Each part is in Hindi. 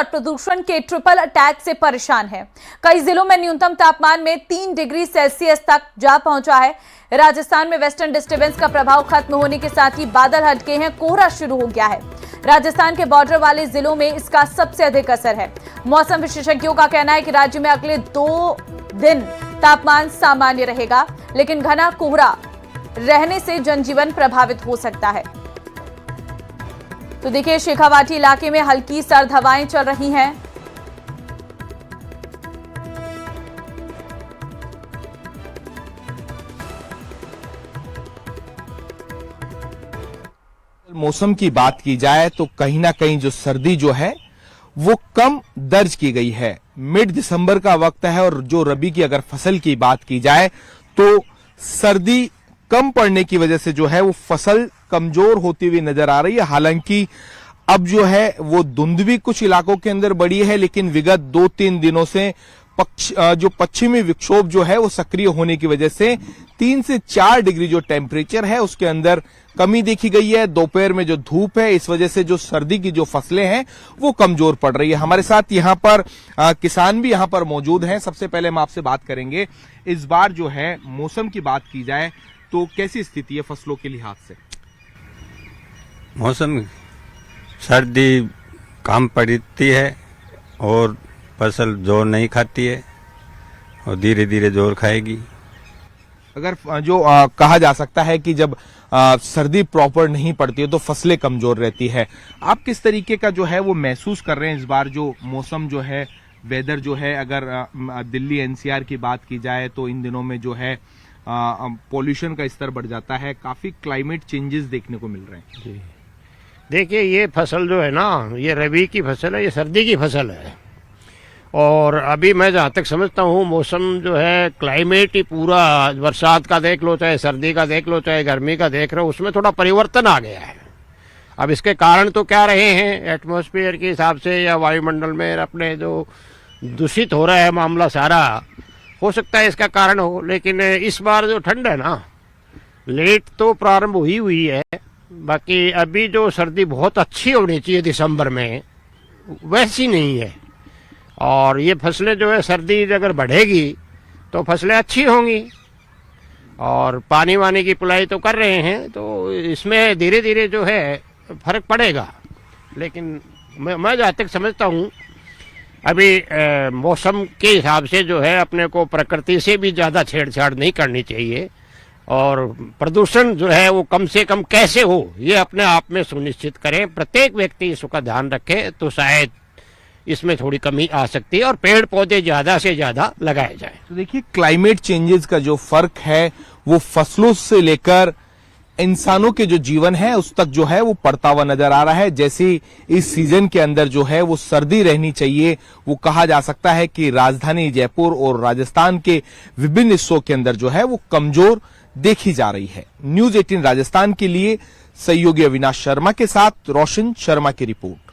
प्रदूषण के ट्रिपल अटैक से परेशान है। कई जिलों में न्यूनतम तापमान में 3 डिग्री सेल्सियस तक जा पहुंचा है। राजस्थान में वेस्टर्न डिस्टर्बेंस का प्रभाव खत्म होने के साथ ही बादल हट गए हैं, कोहरा शुरू हो गया है। राजस्थान के बॉर्डर वाले जिलों में इसका सबसे अधिक असर है। मौसम विशेषज्ञों का कहना है कि राज्य में अगले 2 दिन तापमान सामान्य रहेगा, लेकिन घना कोहरा रहने से जनजीवन प्रभावित हो सकता है। तो देखिए, शेखावाटी इलाके में हल्की सर्द हवाएं चल रही हैं। मौसम की बात की जाए तो कहीं ना कहीं जो सर्दी जो है वो कम दर्ज की गई है। मिड दिसंबर का वक्त है और जो रबी की अगर फसल की बात की जाए तो सर्दी कम पड़ने की वजह से जो है वो फसल कमजोर होती हुई नजर आ रही है। हालांकि अब जो है वो धुंध भी कुछ इलाकों के अंदर बढ़ी है, लेकिन विगत 2-3 दिनों से जो पश्चिमी विक्षोभ जो है वो सक्रिय होने की वजह से 3 से 4 डिग्री जो टेम्परेचर है उसके अंदर कमी देखी गई है। दोपहर में जो धूप है इस वजह से जो सर्दी की जो फसलें हैं वो कमजोर पड़ रही है। हमारे साथ यहाँ पर किसान भी यहाँ पर मौजूद हैं। सबसे पहले हम आपसे बात करेंगे, इस बार जो है मौसम की बात की जाए तो कैसी स्थिति है फसलों के लिहाज से? मौसम सर्दी कम पड़ती है और फसल जोर नहीं खाती है और धीरे धीरे जोर खाएगी। अगर जो कहा जा सकता है कि जब सर्दी प्रॉपर नहीं पड़ती है तो फसलें कमजोर रहती है, आप किस तरीके का जो है वो महसूस कर रहे हैं इस बार जो मौसम जो है, वेदर जो है? अगर दिल्ली एनसीआर की बात की जाए तो इन दिनों में जो है पॉल्यूशन का स्तर बढ़ जाता है, काफी क्लाइमेट चेंजेस देखने को मिल रहे हैं। जी देखिए, ये फसल जो है ना, ये रबी की फसल है, ये सर्दी की फसल है। और अभी मैं जहाँ तक समझता हूँ मौसम जो है, क्लाइमेट ही पूरा, बरसात का देख लो, चाहे सर्दी का देख लो, चाहे गर्मी का देख रहे हो, उसमें थोड़ा परिवर्तन आ गया है। अब इसके कारण तो क्या रहे हैं, एटमॉस्फेयर के हिसाब से या वायुमंडल में अपने जो दूषित हो रहा है मामला सारा, हो सकता है इसका कारण हो। लेकिन इस बार जो ठंड है ना, लेट तो प्रारंभ हुई है। बाकी अभी जो सर्दी बहुत अच्छी होनी चाहिए दिसंबर में, वैसी नहीं है। और ये फसलें जो है, सर्दी अगर बढ़ेगी तो फसलें अच्छी होंगी। और पानी वानी की पिलाई तो कर रहे हैं, तो इसमें धीरे धीरे जो है फर्क पड़ेगा। लेकिन मैं जहाँ तक समझता हूँ अभी मौसम के हिसाब से जो है अपने को प्रकृति से भी ज़्यादा छेड़छाड़ नहीं करनी चाहिए। और प्रदूषण जो है वो कम से कम कैसे हो, ये अपने आप में सुनिश्चित करें। प्रत्येक व्यक्ति इसका ध्यान रखे तो शायद इसमें थोड़ी कमी आ सकती है और पेड़ पौधे ज्यादा से ज्यादा लगाए जाएं। तो देखिए, क्लाइमेट चेंजेस का जो फर्क है वो फसलों से लेकर इंसानों के जो जीवन है उस तक जो है वो पड़ता हुआ नजर आ रहा है। जैसे इस सीजन के अंदर जो है वो सर्दी रहनी चाहिए, वो कहा जा सकता है कि राजधानी जयपुर और राजस्थान के विभिन्न हिस्सों के अंदर जो है वो कमजोर देखी जा रही है। न्यूज 18 राजस्थान के लिए सहयोगी अविनाश शर्मा के साथ रोशन शर्मा की रिपोर्ट।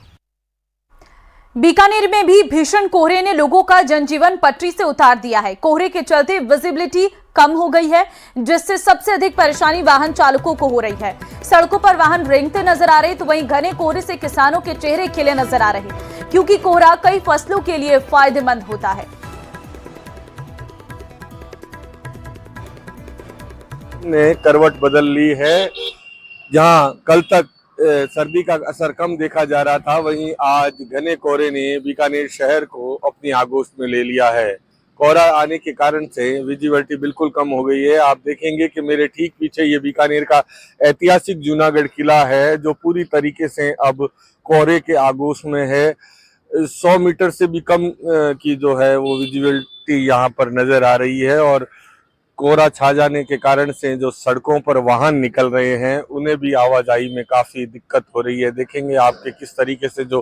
बीकानेर में भी भीषण कोहरे ने लोगों का जनजीवन पटरी से उतार दिया है। कोहरे के चलते विजिबिलिटी कम हो गई है, जिससे सबसे अधिक परेशानी वाहन चालकों को हो रही है। सड़कों पर वाहन रेंगते नजर आ रहे, तो वहीं घने कोहरे से किसानों के चेहरे खिले नजर आ रहे, क्योंकि कोहरा कई फसलों के लिए फायदेमंद होता है। ने करवट बदल ली है। जहां कल तक सर्दी का असर कम देखा जा रहा था, वहीं आज घने कोहरे ने बीकानेर शहर को अपनी आगोश में ले लिया है। कोहरा आने के कारण से विजिबिलिटी बिल्कुल कम हो गई है। आप देखेंगे कि मेरे ठीक पीछे ये बीकानेर का ऐतिहासिक जूनागढ़ किला है, जो पूरी तरीके से अब कोहरे के आगोश में है। 100 मीटर से भी कम की जो है वो विजिबिलिटी यहाँ पर नजर आ रही है। और कोहरा छा जाने के कारण से जो सड़कों पर वाहन निकल रहे हैं उन्हें भी आवाजाही में काफी दिक्कत हो रही है। देखेंगे आपके किस तरीके से जो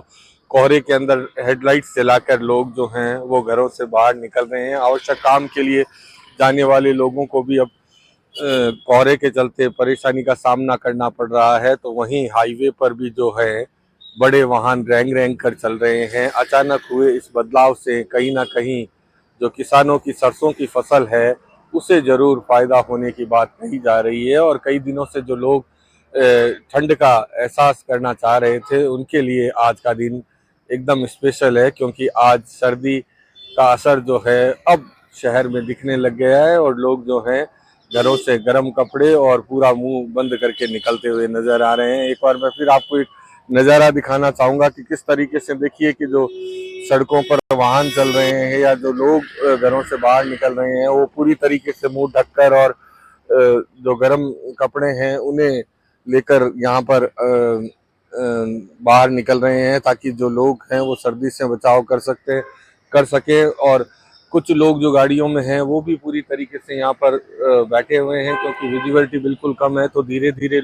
कोहरे के अंदर हेडलाइट्स जलाकर लोग जो हैं वो घरों से बाहर निकल रहे हैं। आवश्यक काम के लिए जाने वाले लोगों को भी अब कोहरे के चलते परेशानी का सामना करना पड़ रहा है। तो वहीं हाईवे पर भी जो है बड़े वाहन रेंग रेंग कर चल रहे हैं। अचानक हुए इस बदलाव से कहीं ना कहीं जो किसानों की सरसों की फसल है उसे जरूर फायदा होने की बात कही जा रही है। और कई दिनों से जो लोग ठंड का एहसास करना चाह रहे थे उनके लिए आज का दिन एकदम स्पेशल है, क्योंकि आज सर्दी का असर जो है अब शहर में दिखने लग गया है और लोग जो हैं घरों से गर्म कपड़े और पूरा मुंह बंद करके निकलते हुए नजर आ रहे हैं। एक बार मैं फिर आपको एक नज़ारा दिखाना चाहूँगा कि किस तरीके से देखिए कि जो सड़कों पर वाहन चल रहे हैं या जो लोग घरों से बाहर निकल रहे हैं वो पूरी तरीके से मुंह ढककर और जो गर्म कपड़े हैं उन्हें लेकर यहाँ पर बाहर निकल रहे हैं, ताकि जो लोग हैं वो सर्दी से बचाव कर सके। और कुछ लोग जो गाड़ियों में हैं वो भी पूरी तरीके से यहाँ पर बैठे हुए हैं, क्योंकि विजिबिलिटी बिल्कुल कम है, तो धीरे धीरे